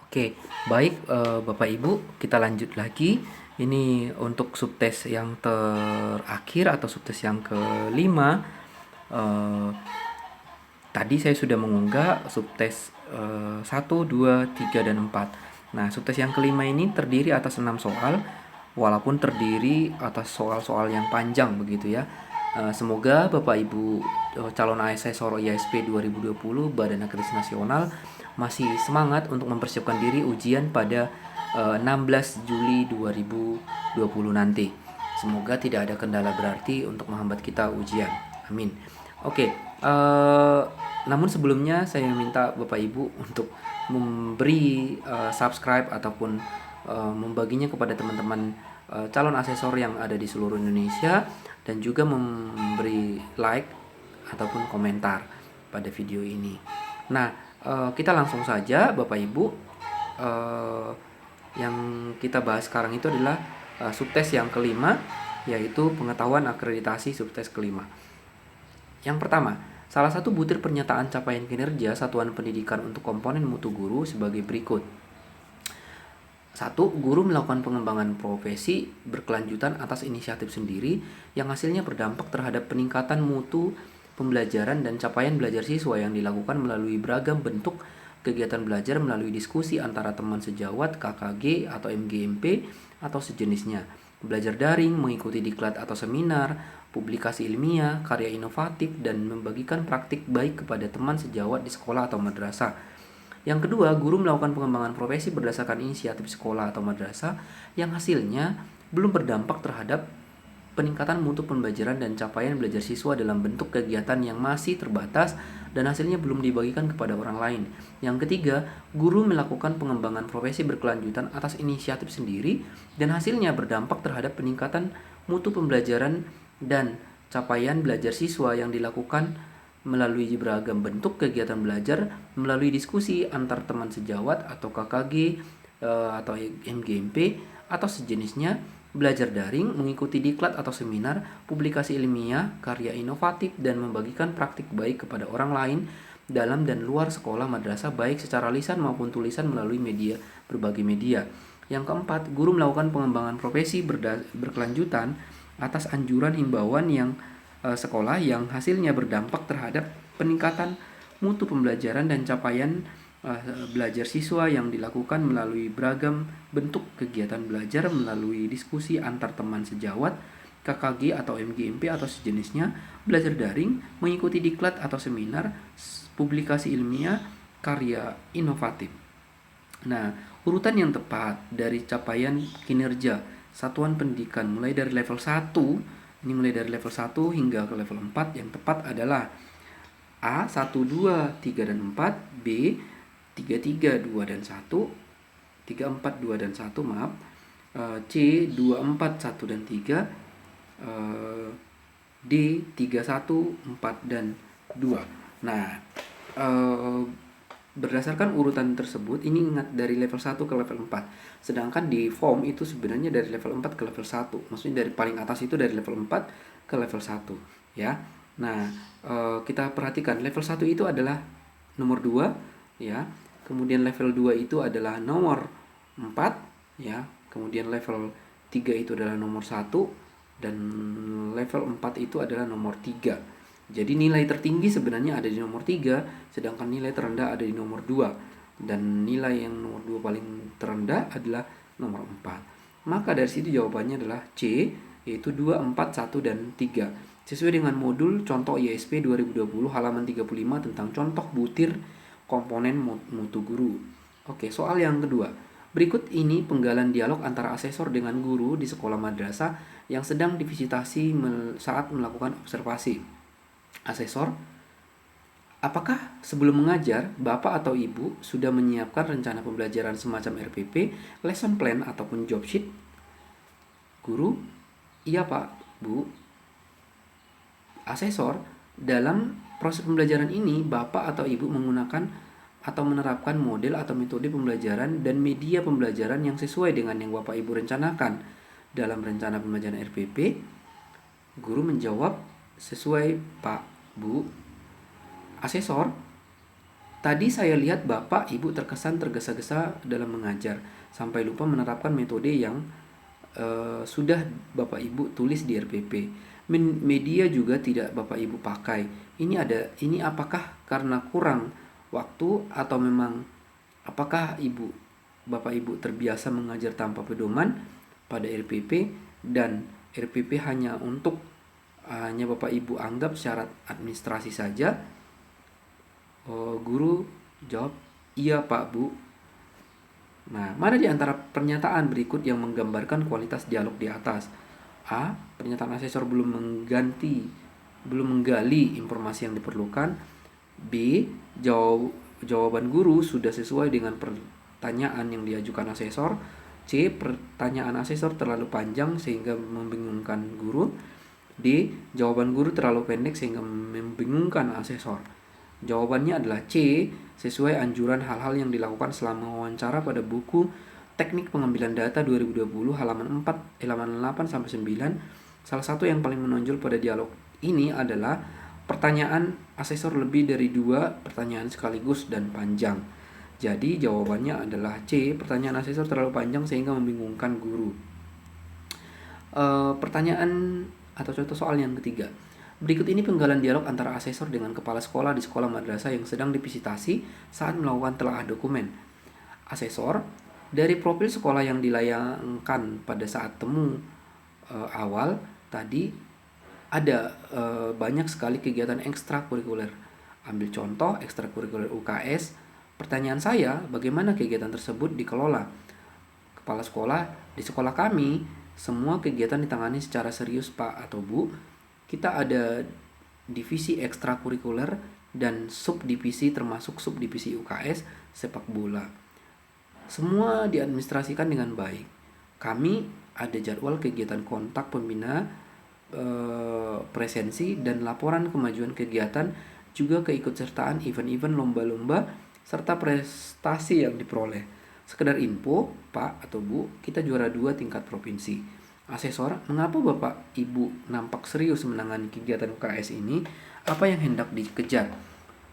Oke, baik, Bapak Ibu, kita lanjut lagi. Ini untuk subtes yang terakhir atau subtes yang kelima. Eh, Tadi saya sudah mengunggah subtes 1, 2, 3, dan 4. Nah, subtes yang kelima ini terdiri atas 6 soal, walaupun terdiri atas soal-soal yang panjang begitu ya. Semoga Bapak Ibu calon asesor IASP 2020 Badan Akreditasi Nasional masih semangat untuk mempersiapkan diri ujian pada 16 Juli 2020 nanti. Semoga tidak ada kendala berarti untuk menghambat kita ujian. Amin. Oke, namun sebelumnya saya minta Bapak Ibu untuk memberi subscribe ataupun membaginya kepada teman-teman calon asesor yang ada di seluruh Indonesia, dan juga memberi like ataupun komentar pada video ini. Nah, kita langsung saja Bapak Ibu. Eh, yang kita bahas sekarang itu adalah subtes yang kelima, yaitu pengetahuan akreditasi subtes kelima. Yang pertama, salah satu butir pernyataan capaian kinerja satuan pendidikan untuk komponen mutu guru sebagai berikut. 1. Guru melakukan pengembangan profesi berkelanjutan atas inisiatif sendiri yang hasilnya berdampak terhadap peningkatan mutu pembelajaran dan capaian belajar siswa yang dilakukan melalui beragam bentuk kegiatan belajar melalui diskusi antara teman sejawat, KKG atau MGMP atau sejenisnya, belajar daring, mengikuti diklat atau seminar, publikasi ilmiah, karya inovatif, dan membagikan praktik baik kepada teman sejawat di sekolah atau madrasah. Yang kedua, guru melakukan pengembangan profesi berdasarkan inisiatif sekolah atau madrasah yang hasilnya belum berdampak terhadap peningkatan mutu pembelajaran dan capaian belajar siswa dalam bentuk kegiatan yang masih terbatas dan hasilnya belum dibagikan kepada orang lain. Yang ketiga, guru melakukan pengembangan profesi berkelanjutan atas inisiatif sendiri dan hasilnya berdampak terhadap peningkatan mutu pembelajaran dan capaian belajar siswa yang dilakukan melalui beragam bentuk kegiatan belajar melalui diskusi antar teman sejawat atau KKG atau MGMP atau sejenisnya, belajar daring, mengikuti diklat atau seminar, publikasi ilmiah, karya inovatif, dan membagikan praktik baik kepada orang lain dalam dan luar sekolah madrasah baik secara lisan maupun tulisan melalui berbagai media. Yang keempat, guru melakukan pengembangan profesi berkelanjutan atas anjuran himbauan yang sekolah yang hasilnya berdampak terhadap peningkatan mutu pembelajaran dan capaian belajar siswa yang dilakukan melalui beragam bentuk kegiatan belajar melalui diskusi antar teman sejawat, KKG atau MGMP atau sejenisnya, belajar daring, mengikuti diklat atau seminar, publikasi ilmiah, karya inovatif. Nah, urutan yang tepat dari capaian kinerja satuan pendidikan mulai dari level 1, ini mulai dari level 1 hingga ke level 4, yang tepat adalah A 1, 2, 3, dan 4, B 3, 3, 2, dan 1, 3, 4, 2, dan 1, maaf, C 2, 4, 1, dan 3, D 3, 1, 4, dan 2. Nah, berdasarkan urutan tersebut, ini ingat dari level 1 ke level 4. Sedangkan di form itu sebenarnya dari level 4 ke level 1. Maksudnya dari paling atas itu dari level 4 ke level 1, ya. Nah, kita perhatikan level 1 itu adalah nomor 2, ya. Kemudian level 2 itu adalah nomor 4, ya. Kemudian level 3 itu adalah nomor 1 dan level 4 itu adalah nomor 3. Jadi nilai tertinggi sebenarnya ada di nomor 3, sedangkan nilai terendah ada di nomor 2. Dan nilai yang nomor 2 paling terendah adalah nomor 4. Maka dari situ jawabannya adalah C, yaitu 2, 4, 1, dan 3. Sesuai dengan modul contoh IASP 2020 halaman 35 tentang contoh butir komponen mutu guru. Oke, soal yang kedua. Berikut ini penggalan dialog antara asesor dengan guru di sekolah madrasah yang sedang divisitasi saat melakukan observasi. Asesor, apakah sebelum mengajar, Bapak atau Ibu sudah menyiapkan rencana pembelajaran semacam RPP, lesson plan, ataupun job sheet? Guru, iya Pak, Bu. Asesor, dalam proses pembelajaran ini, Bapak atau Ibu menggunakan atau menerapkan model atau metode pembelajaran dan media pembelajaran yang sesuai dengan yang Bapak Ibu rencanakan dalam rencana pembelajaran RPP? Guru menjawab, sesuai Pak, Bu. Asesor, Tadi saya lihat Bapak Ibu terkesan tergesa-gesa dalam mengajar, sampai lupa menerapkan metode yang sudah Bapak Ibu tulis di RPP. Media juga tidak Bapak Ibu pakai. Ini apakah karena kurang waktu atau memang apakah Bapak Ibu terbiasa mengajar tanpa pedoman pada RPP dan RPP hanya Bapak Ibu anggap syarat administrasi saja? Guru jawab, "Iya Pak Bu." Nah, mana di antara pernyataan berikut yang menggambarkan kualitas dialog di atas? A. Pernyataan asesor belum menggali informasi yang diperlukan. B. Jawaban guru sudah sesuai dengan pertanyaan yang diajukan asesor. C. Pertanyaan asesor terlalu panjang sehingga membingungkan guru. D. Jawaban guru terlalu pendek sehingga membingungkan asesor. Jawabannya adalah C, sesuai anjuran hal-hal yang dilakukan selama wawancara pada buku Teknik Pengambilan Data 2020 halaman 8 sampai 9. Salah satu yang paling menonjol pada dialog ini adalah pertanyaan asesor lebih dari 2 pertanyaan sekaligus dan panjang. Jadi jawabannya adalah C, pertanyaan asesor terlalu panjang sehingga membingungkan guru. Pertanyaan atau contoh soal yang ketiga. Berikut ini penggalan dialog antara asesor dengan kepala sekolah di sekolah madrasah yang sedang divisitasi saat melakukan telaah dokumen. Asesor, dari profil sekolah yang dilayangkan pada saat temu awal tadi ada banyak sekali kegiatan ekstrakurikuler. Ambil contoh ekstrakurikuler UKS. Pertanyaan saya, bagaimana kegiatan tersebut dikelola? Kepala sekolah, di sekolah kami semua kegiatan ditangani secara serius Pak atau Bu. Kita ada divisi ekstrakurikuler dan subdivisi termasuk subdivisi UKS sepak bola. Semua diadministrasikan dengan baik. Kami ada jadwal kegiatan kontak pembina, presensi dan laporan kemajuan kegiatan, juga keikutsertaan event-event lomba-lomba serta prestasi yang diperoleh. Sekedar info, Pak atau Bu, kita juara 2 tingkat provinsi. Asesor, mengapa Bapak Ibu nampak serius menangani kegiatan UKS ini? Apa yang hendak dikejar?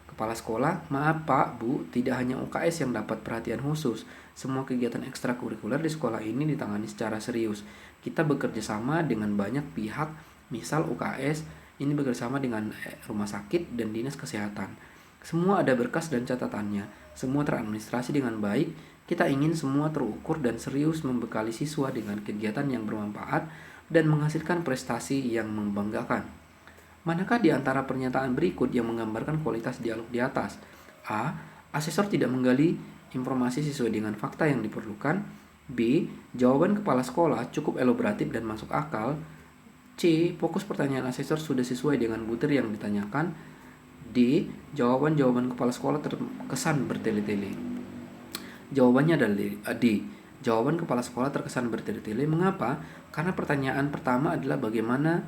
Kepala sekolah, maaf Pak, Bu, tidak hanya UKS yang dapat perhatian khusus. Semua kegiatan ekstrakurikuler di sekolah ini ditangani secara serius. Kita bekerja sama dengan banyak pihak, misal UKS ini bekerjasama dengan rumah sakit dan dinas kesehatan. Semua ada berkas dan catatannya. Semua teradministrasi dengan baik. Kita ingin semua terukur dan serius membekali siswa dengan kegiatan yang bermanfaat dan menghasilkan prestasi yang membanggakan. Manakah di antara pernyataan berikut yang menggambarkan kualitas dialog di atas? A. Asesor tidak menggali informasi sesuai dengan fakta yang diperlukan. B. Jawaban kepala sekolah cukup elaboratif dan masuk akal. C. Fokus pertanyaan asesor sudah sesuai dengan butir yang ditanyakan. D. Jawaban kepala sekolah terkesan bertele-tele. Jawabannya adalah D. Jawaban kepala sekolah terkesan bertele-tele. Mengapa? Karena pertanyaan pertama adalah bagaimana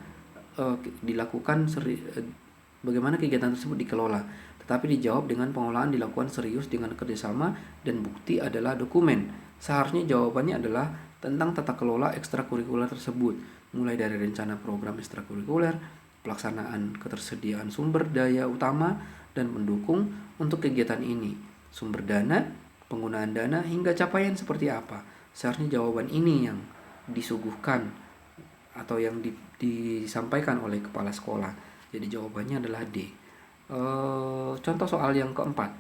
bagaimana kegiatan tersebut dikelola. Tetapi dijawab dengan pengolahan dilakukan serius dengan kerjasama dan bukti adalah dokumen. Seharusnya jawabannya adalah tentang tata kelola ekstrakurikuler tersebut, mulai dari rencana program ekstrakurikuler, pelaksanaan ketersediaan sumber daya utama dan pendukung untuk kegiatan ini, sumber dana, penggunaan dana, hingga capaian seperti apa. Seharusnya jawaban ini yang disuguhkan atau yang disampaikan oleh kepala sekolah. Jadi jawabannya adalah D. Contoh soal yang keempat.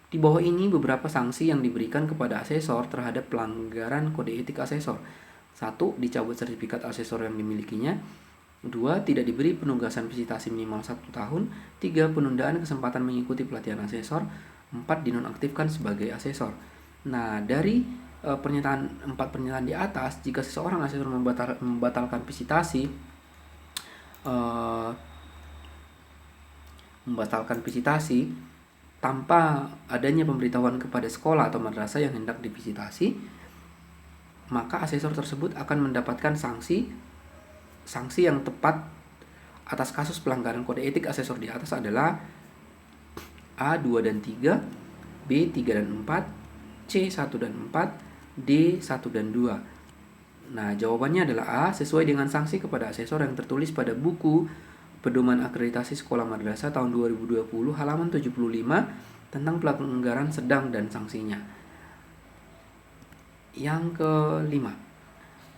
Di bawah ini beberapa sanksi yang diberikan kepada asesor terhadap pelanggaran kode etik asesor. 1. Dicabut sertifikat asesor yang dimilikinya. 2. Tidak diberi penugasan visitasi minimal 1 tahun. 3. Penundaan kesempatan mengikuti pelatihan asesor. 4. Dinonaktifkan sebagai asesor. Nah, dari 4 pernyataan di atas, jika seseorang asesor membatalkan visitasi tanpa adanya pemberitahuan kepada sekolah atau madrasah yang hendak divisitasi, maka asesor tersebut akan mendapatkan sanksi yang tepat atas kasus pelanggaran kode etik asesor di atas adalah A 2 dan 3, B 3 dan 4, C 1 dan 4, D 1 dan 2. Nah, jawabannya adalah A, sesuai dengan sanksi kepada asesor yang tertulis pada buku Pedoman Akreditasi Sekolah Madrasah tahun 2020 halaman 75, tentang pelanggaran sedang dan sanksinya. Yang kelima,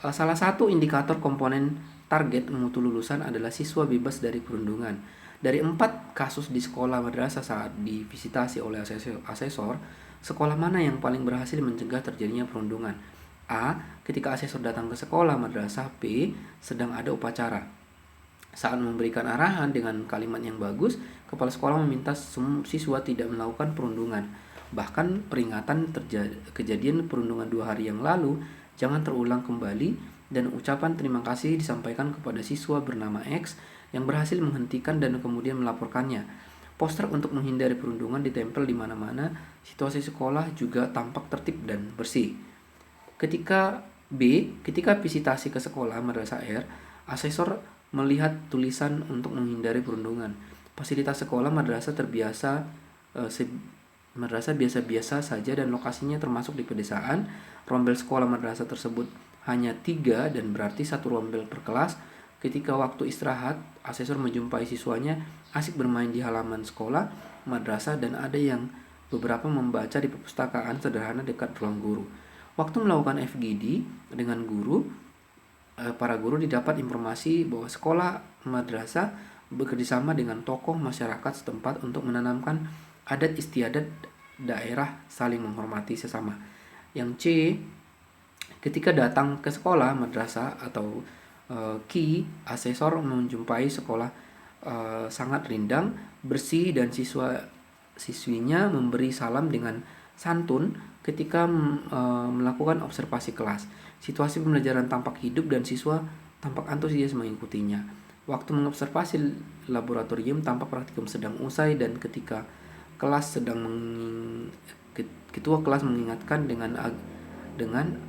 salah satu indikator komponen target mutu lulusan adalah siswa bebas dari perundungan. Dari 4 kasus di sekolah madrasah saat divisitasi oleh asesor, sekolah mana yang paling berhasil mencegah terjadinya perundungan? A. Ketika asesor datang ke sekolah madrasah. B. Sedang ada upacara. Saat memberikan arahan dengan kalimat yang bagus, kepala sekolah meminta siswa tidak melakukan perundungan. Bahkan peringatan kejadian perundungan 2 hari yang lalu jangan terulang kembali, dan ucapan terima kasih disampaikan kepada siswa bernama X yang berhasil menghentikan dan kemudian melaporkannya. Poster untuk menghindari perundungan ditempel di mana-mana. Situasi sekolah juga tampak tertib dan bersih. Ketika visitasi ke sekolah madrasah R, asesor melihat tulisan untuk menghindari perundungan. Fasilitas sekolah madrasah madrasah biasa-biasa saja dan lokasinya termasuk di pedesaan. Rombel sekolah madrasah tersebut hanya 3 dan berarti 1 rombel per kelas. Ketika waktu istirahat, asesor menjumpai siswanya asik bermain di halaman sekolah madrasah dan ada yang beberapa membaca di perpustakaan sederhana dekat ruang guru. Waktu melakukan FGD dengan para guru didapat informasi bahwa sekolah madrasah bekerjasama dengan tokoh masyarakat setempat untuk menanamkan adat istiadat daerah saling menghormati sesama. Yang C, ketika datang ke sekolah madrasah atau asesor menjumpai sekolah sangat rindang, bersih dan siswinya memberi salam dengan santun ketika melakukan observasi kelas. Situasi pembelajaran tampak hidup dan siswa tampak antusias mengikutinya. Waktu mengobservasi laboratorium tampak praktikum sedang usai dan ketika ketua kelas mengingatkan dengan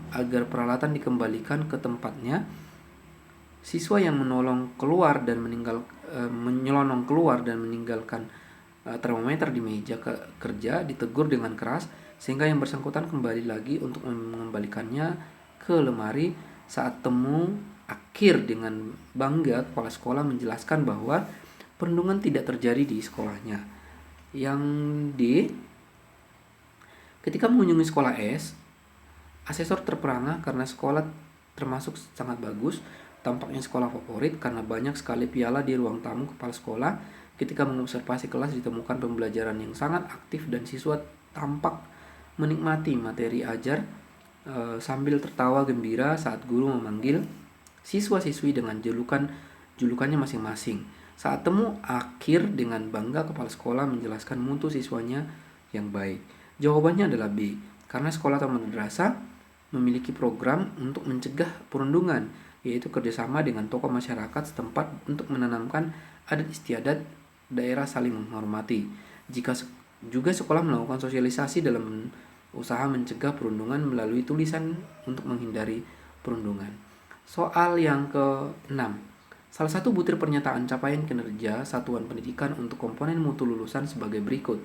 agar peralatan dikembalikan ke tempatnya. Siswa yang menyelonong keluar dan meninggalkan termometer di meja kerja ditegur dengan keras sehingga yang bersangkutan kembali lagi untuk mengembalikannya ke lemari. Saat temu akhir dengan bangga, kepala sekolah menjelaskan bahwa perundungan tidak terjadi di sekolahnya. Yang D, ketika mengunjungi sekolah S, asesor terperangah karena sekolah termasuk sangat bagus. Tampaknya sekolah favorit karena banyak sekali piala di ruang tamu kepala sekolah. Ketika mengobservasi kelas ditemukan pembelajaran yang sangat aktif dan siswa tampak menikmati materi ajar sambil tertawa gembira saat guru memanggil siswa-siswi dengan julukannya masing-masing. Saat temu akhir dengan bangga kepala sekolah menjelaskan mutu siswanya yang baik. Jawabannya adalah B, karena sekolah atau madrasah memiliki program untuk mencegah perundungan, yaitu kerjasama dengan tokoh masyarakat setempat untuk menanamkan adat istiadat daerah saling menghormati. Jika juga sekolah melakukan sosialisasi dalam usaha mencegah perundungan melalui tulisan untuk menghindari perundungan. Soal yang ke-6. Salah satu butir pernyataan capaian kinerja satuan pendidikan untuk komponen mutu lulusan sebagai berikut.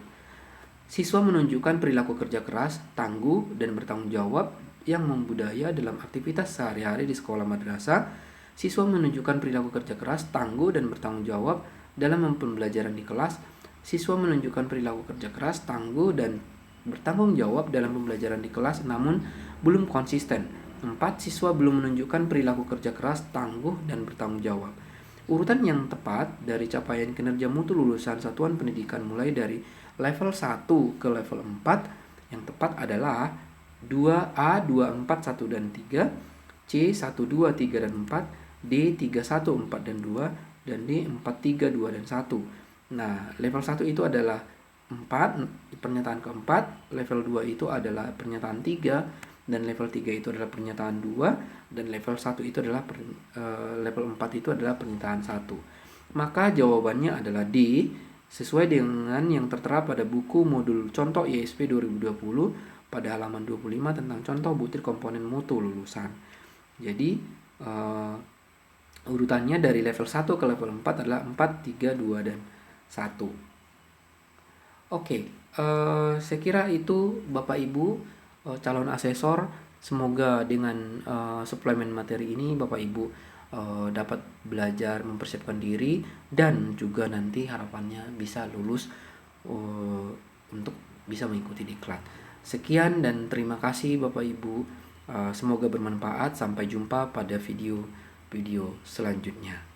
Siswa menunjukkan perilaku kerja keras, tangguh, dan bertanggung jawab yang membudaya dalam aktivitas sehari-hari di sekolah madrasah. Siswa menunjukkan perilaku kerja keras, tangguh, dan bertanggung jawab dalam pembelajaran di kelas. Siswa menunjukkan perilaku kerja keras, tangguh, dan bertanggung jawab dalam pembelajaran di kelas namun belum konsisten. 4. Siswa belum menunjukkan perilaku kerja keras, tangguh, dan bertanggung jawab. Urutan yang tepat dari capaian kinerja mutu lulusan satuan pendidikan mulai dari level 1 ke level 4 yang tepat adalah 2A, 2, 4, 1, dan 3, C, 1, 2, 3, dan 4, D, 3, 1, 4, dan 2, dan D, 4, 3, 2, dan 1. Nah, level 1 itu adalah 4, pernyataan keempat, level 2 itu adalah pernyataan 3, dan level 3 itu adalah pernyataan 2, dan level 1 itu adalah level 4 itu adalah pernyataan 1. Maka jawabannya adalah D, sesuai dengan yang tertera pada buku modul contoh ISP 2020 pada halaman 25 tentang contoh butir komponen mutu lulusan. Jadi urutannya dari level 1 ke level 4 adalah 4, 3, 2, dan 1. Oke, saya kira itu Bapak Ibu calon asesor. Semoga dengan suplemen materi ini Bapak Ibu dapat belajar mempersiapkan diri dan juga nanti harapannya bisa lulus untuk bisa mengikuti diklat. Sekian dan terima kasih Bapak Ibu. Semoga bermanfaat. Sampai jumpa pada video selanjutnya.